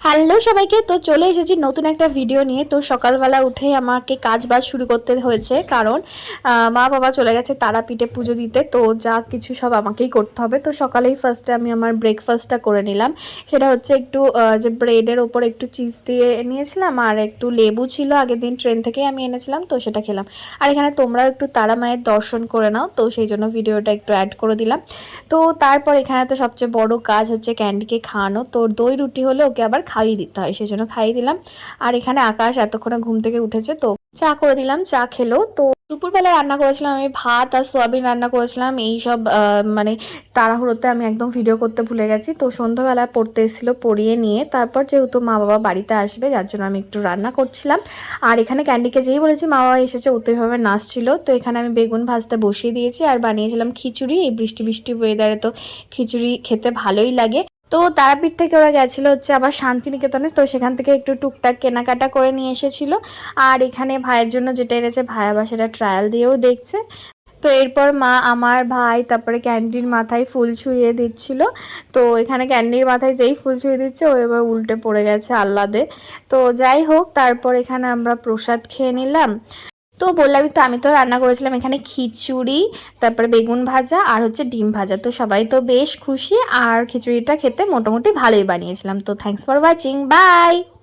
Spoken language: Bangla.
হ্যালো সবাইকে, তো চলে এসেছি নতুন একটা ভিডিও নিয়ে। তো সকালবেলা উঠেই আমাকে কাজ বাজ শুরু করতে হয়েছে, কারণ মা বাবা চলে গেছে তারাপীঠে পুজো দিতে। তো যা কিছু সব আমাকেই করতে হবে। তো সকালেই ফার্স্টে আমি আমার ব্রেকফাস্টটা করে নিলাম। সেটা হচ্ছে একটু যে ব্রেডের ওপর একটু চিজ দিয়ে নিয়েছিলাম, আর একটু লেবু ছিল আগের দিন ট্রেন থেকেই আমি এনেছিলাম, তো সেটা খেলাম। আর এখানে তোমরাও একটু তারা মায়ের দর্শন করে নাও, তো সেই জন্য ভিডিওটা একটু অ্যাড করে দিলাম। তো তারপর এখানে তো সবচেয়ে বড় কাজ হচ্ছে ক্যান্ডিকে খাওয়ানো। তো দই রুটি হলে ওকে আবার খাইয়ে দিতে হয়, সেই জন্য খাইয়ে দিলাম। আর এখানে আকাশ এতক্ষণে ঘুম থেকে উঠেছে, তো চা করে দিলাম, চা খেলো। তো দুপুরবেলা রান্না করেছিলাম আমি ভাত আর সোয়াবিন রান্না করেছিলাম। এই সব মানে তাড়াহুড়োতে আমি একদম ভিডিও করতে ভুলে গেছি। তো সন্ধ্যাবেলা পড়তে এসেছিলো, পড়িয়ে নিয়ে তারপর যেহেতু মা বাবা বাড়িতে আসবে, যার জন্য আমি একটু রান্না করছিলাম। আর এখানে ক্যান্ডিকে যেই বলেছি মা বাবা এসেছে, ওতেভাবে নাচছিল। তো এখানে আমি বেগুন ভাজতে বসিয়ে দিয়েছি আর বানিয়েছিলাম খিচুড়ি। এই বৃষ্টি বৃষ্টি ওয়েদারে তো খিচুড়ি খেতে ভালোই লাগে। তো তারাপীঠ থেকে ওরা গেছিলো হচ্ছে আবার শান্তিনিকেতনে, তো সেখান থেকে একটু টুকটাক কেনাকাটা করে নিয়ে এসেছিলো। আর এখানে ভাইয়ের জন্য যেটা এনেছে, ভাই আবার সেটা ট্রায়াল দিয়েও দেখছে। তো এরপর মা আমার ভাই তারপরে ক্যান্ডির মাথায় ফুল ছুঁয়ে দিচ্ছিল। তো এখানে ক্যান্ডির মাথায় যেই ফুল ছুঁয়ে দিচ্ছে, ও এবার উল্টে পড়ে গেছে আহ্লাদে। তো যাই হোক, তারপর এখানে আমরা প্রসাদ খেয়ে নিলাম। তো বললামই তো, আমি তো রান্না করেছিলাম এখানে খিচুড়ি, তারপরে বেগুন ভাজা আর হচ্ছে ডিম ভাজা। তো সবাই তো বেশ খুশি, আর খিচুড়িটা খেতে মোটামুটি ভালোই বানিয়েছিলাম। তো থ্যাঙ্কস ফর ওয়াচিং, বাই।